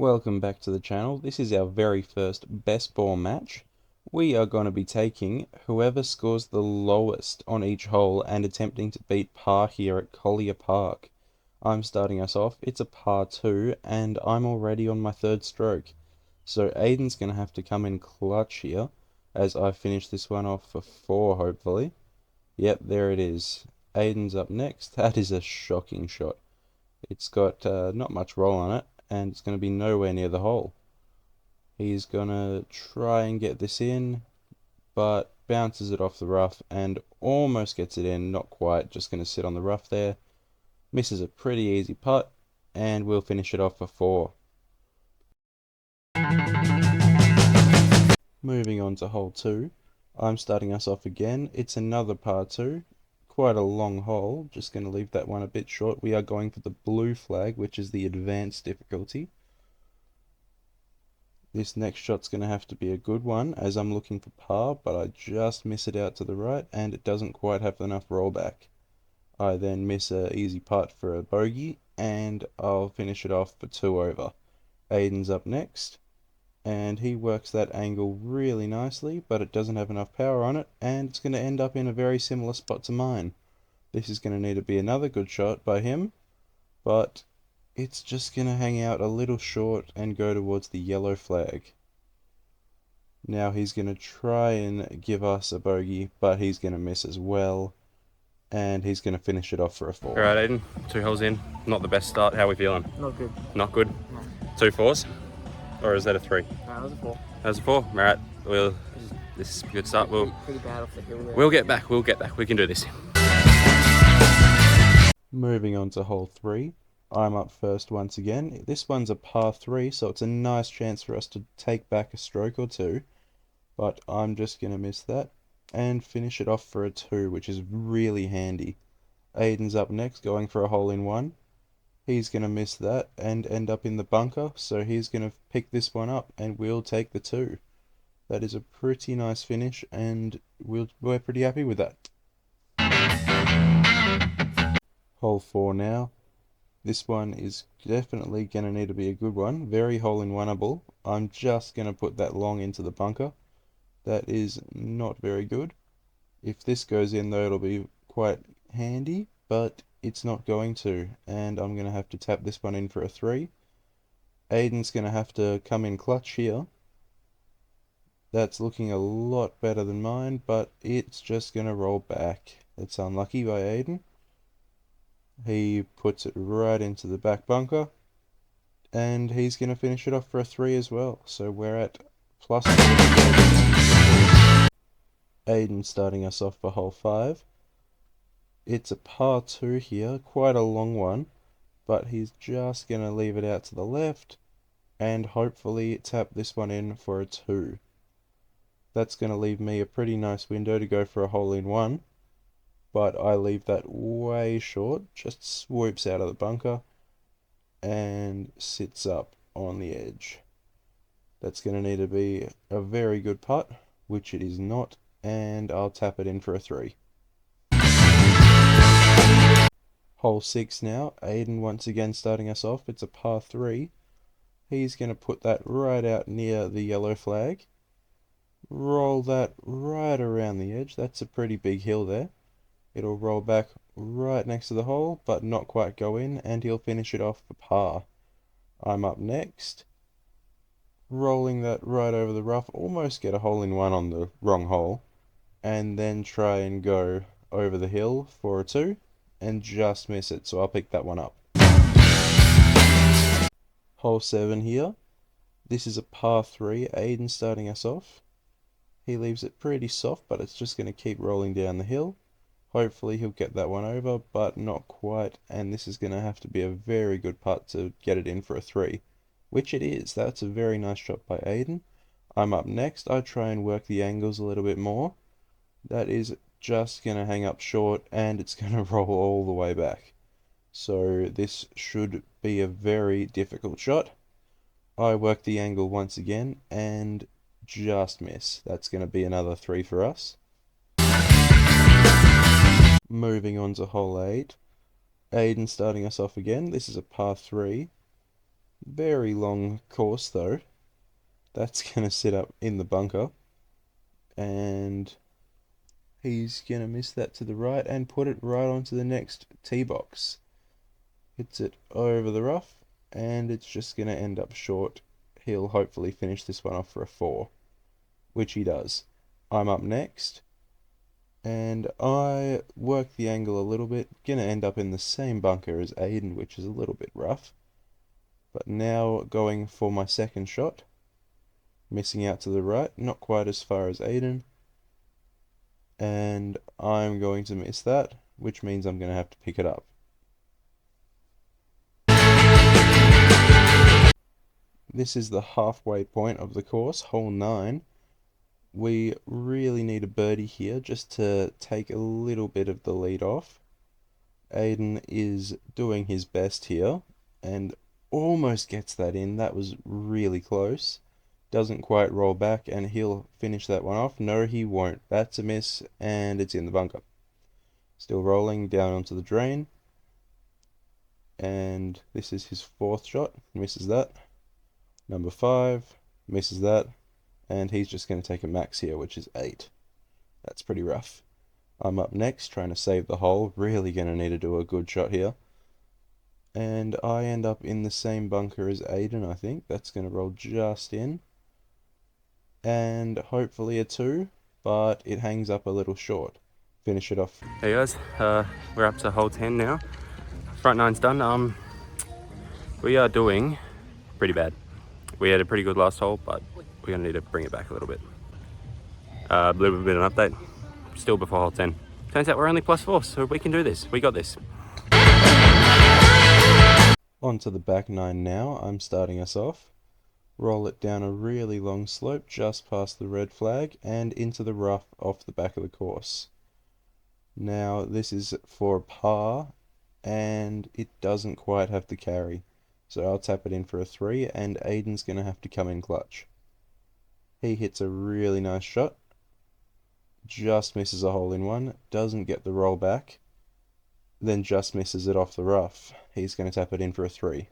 Welcome back to the channel. This is our very first best ball match. We are going to be taking whoever scores the lowest on each hole and attempting to beat par here at Collier Park. I'm starting us off. It's a par 2 and I'm already on my third stroke. So Aidan's going to have to come in clutch here as I finish this one off for 4 hopefully. Yep, there it is. Aidan's up next. That is a shocking shot. It's got not much roll on it, and it's going to be nowhere near the hole. He's going to try and get this in, but bounces it off the rough and almost gets it in. Not quite, just going to sit on the rough there. Misses a pretty easy putt, and we'll finish it off for 4. Moving on to hole 2. I'm starting us off again. It's another par 2. Quite a long hole. Just going to leave that one a bit short. We are going for the blue flag, which is the advanced difficulty. This next shot's going to have to be a good one, as I'm looking for par, but I just miss it out to the right, and it doesn't quite have enough rollback. I then miss an easy putt for a bogey, and I'll finish it off for 2 over. Aidan's up next, and he works that angle really nicely, but it doesn't have enough power on it, and it's going to end up in a very similar spot to mine. This is going to need to be another good shot by him, but it's just going to hang out a little short and go towards the yellow flag. Now he's going to try and give us a bogey, but he's going to miss as well, and he's going to finish it off for a 4. Alright Aidan, 2 holes in, not the best start. How are we feeling? Not good. Not good? No. 2 4s? Or is that a 3? No, that was a 4. That was a 4? Alright, this is a good start. Pretty bad off the hill there. We'll get back, we can do this. Moving on to hole 3. I'm up first once again. This one's a par 3, so it's a nice chance for us to take back a stroke or 2, but I'm just going to miss that and finish it off for a 2, which is really handy. Aidan's up next, going for a hole in 1. He's going to miss that and end up in the bunker, so he's going to pick this one up and we'll take the 2. That is a pretty nice finish, and we're pretty happy with that. Hole 4 now. This one is definitely going to need to be a good one. Very hole-in-oneable. I'm just going to put that long into the bunker. That is not very good. If this goes in though, it'll be quite handy, but it's not going to, and I'm going to have to tap this one in for a 3. Aidan's going to have to come in clutch here. That's looking a lot better than mine, but it's just going to roll back. That's unlucky by Aidan. He puts it right into the back bunker, and he's going to finish it off for a 3 as well. So we're at plus. Aidan starting us off for hole 5. It's a par 2 here, quite a long one, but he's just going to leave it out to the left and hopefully tap this one in for a 2. That's going to leave me a pretty nice window to go for a hole in 1. But I leave that way short, just swoops out of the bunker and sits up on the edge. That's going to need to be a very good putt, which it is not, and I'll tap it in for a 3. Hole 6 now. Aidan once again starting us off. It's a par 3. He's going to put that right out near the yellow flag. Roll that right around the edge. That's a pretty big hill there. It'll roll back right next to the hole, but not quite go in, and he'll finish it off for par. I'm up next. Rolling that right over the rough, almost get a hole in 1 on the wrong hole, and then try and go over the hill for a 2, and just miss it, so I'll pick that one up. Hole 7 here. This is a par 3, Aidan starting us off. He leaves it pretty soft, but it's just going to keep rolling down the hill. Hopefully he'll get that one over, but not quite, and this is going to have to be a very good putt to get it in for a 3, which it is. That's a very nice shot by Aidan. I'm up next. I try and work the angles a little bit more. That is just going to hang up short, and it's going to roll all the way back. So this should be a very difficult shot. I work the angle once again, and just miss. That's going to be another 3 for us. Moving on to hole 8. Aidan starting us off again. This is a par 3. Very long course though. That's going to sit up in the bunker, and he's going to miss that to the right and put it right onto the next tee box. Hits it over the rough, and it's just going to end up short. He'll hopefully finish this one off for a 4, which he does. I'm up next, and I work the angle a little bit. Going to end up in the same bunker as Aidan, which is a little bit rough. But now going for my second shot. Missing out to the right, not quite as far as Aidan. And I'm going to miss that, which means I'm going to have to pick it up. This is the halfway point of the course, hole 9. We really need a birdie here just to take a little bit of the lead off. Aidan is doing his best here and almost gets that in. That was really close. Doesn't quite roll back, and he'll finish that one off. No, he won't. That's a miss, and it's in the bunker. Still rolling down onto the drain. And this is his 4th shot. Misses that. Number 5. Misses that. And he's just going to take a max here, which is 8. That's pretty rough. I'm up next, trying to save the hole. Really going to need to do a good shot here. And I end up in the same bunker as Aidan, I think. That's going to roll just in. And hopefully a 2, but it hangs up a little short. Finish it off. Hey guys, we're up to hole 10 now. Front nine's done. We are doing pretty bad. We had a pretty good last hole, but we're gonna need to bring it back a little bit. A little bit of an update. Still before hole 10. Turns out we're only +4, so we can do this. We got this. On to the back 9 now. I'm starting us off. Roll it down a really long slope just past the red flag and into the rough off the back of the course. Now this is for a par, and it doesn't quite have to carry. So I'll tap it in for a 3, and Aidan's going to have to come in clutch. He hits a really nice shot. Just misses a hole in one. Doesn't get the roll back. Then just misses it off the rough. He's going to tap it in for a 3.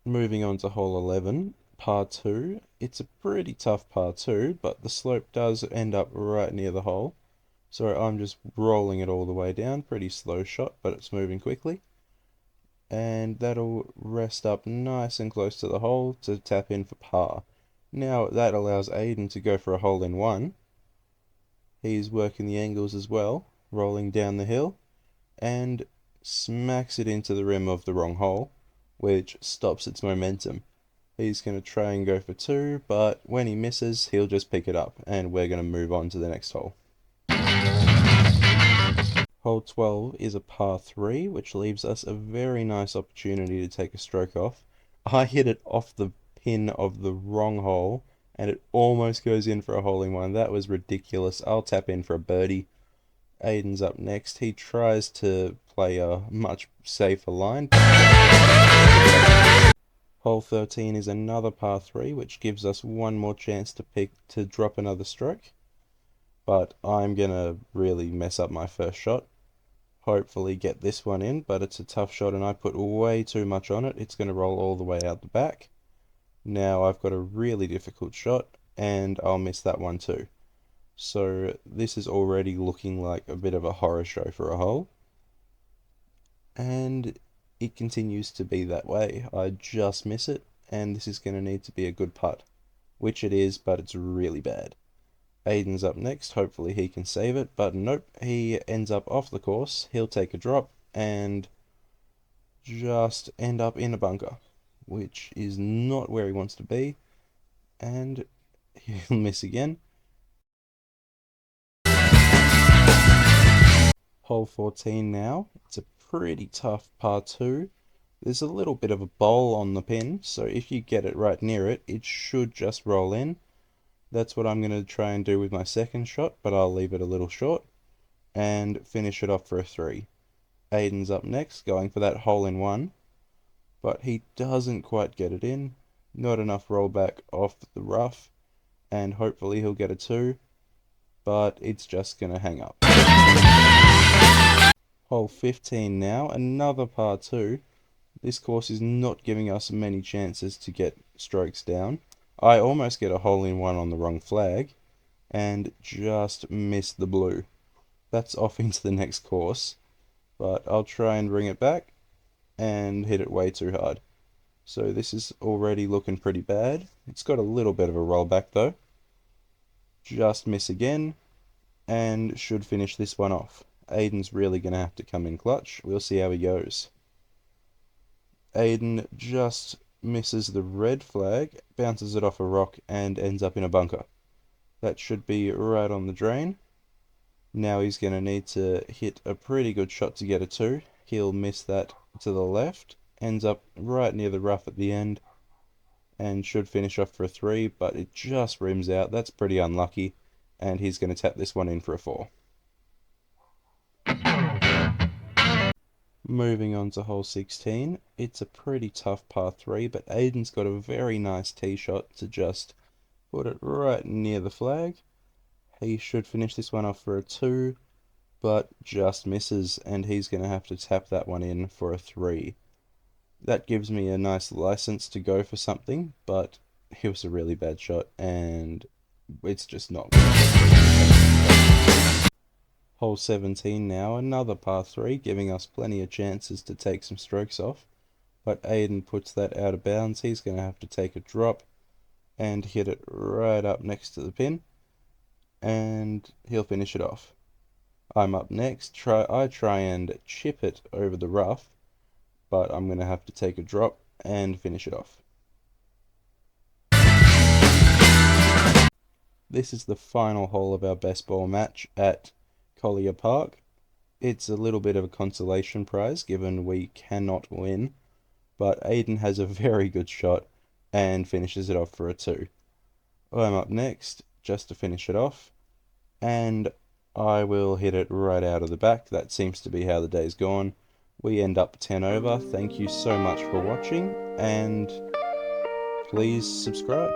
Moving on to hole 11, par 2. It's a pretty tough par 2, but the slope does end up right near the hole. So I'm just rolling it all the way down. Pretty slow shot, but it's moving quickly. And that'll rest up nice and close to the hole to tap in for par. Now that allows Aidan to go for a hole in 1. He's working the angles as well, rolling down the hill, and smacks it into the rim of the wrong hole, which stops its momentum. He's going to try and go for 2, but when he misses, he'll just pick it up, and we're going to move on to the next hole. Hole 12 is a par 3, which leaves us a very nice opportunity to take a stroke off. I hit it off the pin of the wrong hole, and it almost goes in for a hole in 1. That was ridiculous. I'll tap in for a birdie. Aidan's up next. He tries to play a much safer line. Hole 13 is another par 3, which gives us one more chance to drop another stroke. But I'm going to really mess up my first shot. Hopefully get this one in, but it's a tough shot and I put way too much on it. It's going to roll all the way out the back. Now I've got a really difficult shot, and I'll miss that one too. So this is already looking like a bit of a horror show for a hole. And it continues to be that way. I just miss it, and this is going to need to be a good putt. Which it is, but it's really bad. Aidan's up next. Hopefully he can save it, but nope, he ends up off the course. He'll take a drop and just end up in a bunker, which is not where he wants to be, and he'll miss again. Hole 14 now. It's a pretty tough par 2. There's a little bit of a bowl on the pin, so if you get it right near it, it should just roll in. That's what I'm going to try and do with my second shot, but I'll leave it a little short and finish it off for a 3. Aidan's up next, going for that hole in 1, but he doesn't quite get it in. Not enough rollback off the rough, and hopefully he'll get a 2, but it's just going to hang up. Hole 15 now, another par 2, This course is not giving us many chances to get strokes down. I almost get a hole-in-one on the wrong flag and just miss the blue. That's off into the next course, but I'll try and bring it back and hit it way too hard. So this is already looking pretty bad. It's got a little bit of a rollback though. Just miss again, and should finish this one off. Aidan's really going to have to come in clutch. We'll see how he goes. Aidan just misses the red flag, bounces it off a rock, and ends up in a bunker. That should be right on the drain. Now he's going to need to hit a pretty good shot to get a 2. He'll miss that to the left, ends up right near the rough at the end, and should finish off for a 3, but it just rims out. That's pretty unlucky, and he's going to tap this one in for a 4. Moving on to hole 16, it's a pretty tough par 3, but Aidan's got a very nice tee shot to just put it right near the flag. He should finish this one off for a 2, but just misses, and he's going to have to tap that one in for a 3. That gives me a nice license to go for something, but it was a really bad shot, and it's just not. Hole 17 now, another par 3, giving us plenty of chances to take some strokes off, but Aidan puts that out of bounds. He's going to have to take a drop and hit it right up next to the pin, and he'll finish it off. I'm up next. I try and chip it over the rough, but I'm going to have to take a drop and finish it off. This is the final hole of our best ball match at Collier Park. It's a little bit of a consolation prize given we cannot win, but Aidan has a very good shot and finishes it off for a 2. I'm up next just to finish it off, and I will hit it right out of the back. That seems to be how the day's gone. We end up 10 over. Thank you so much for watching, and please subscribe.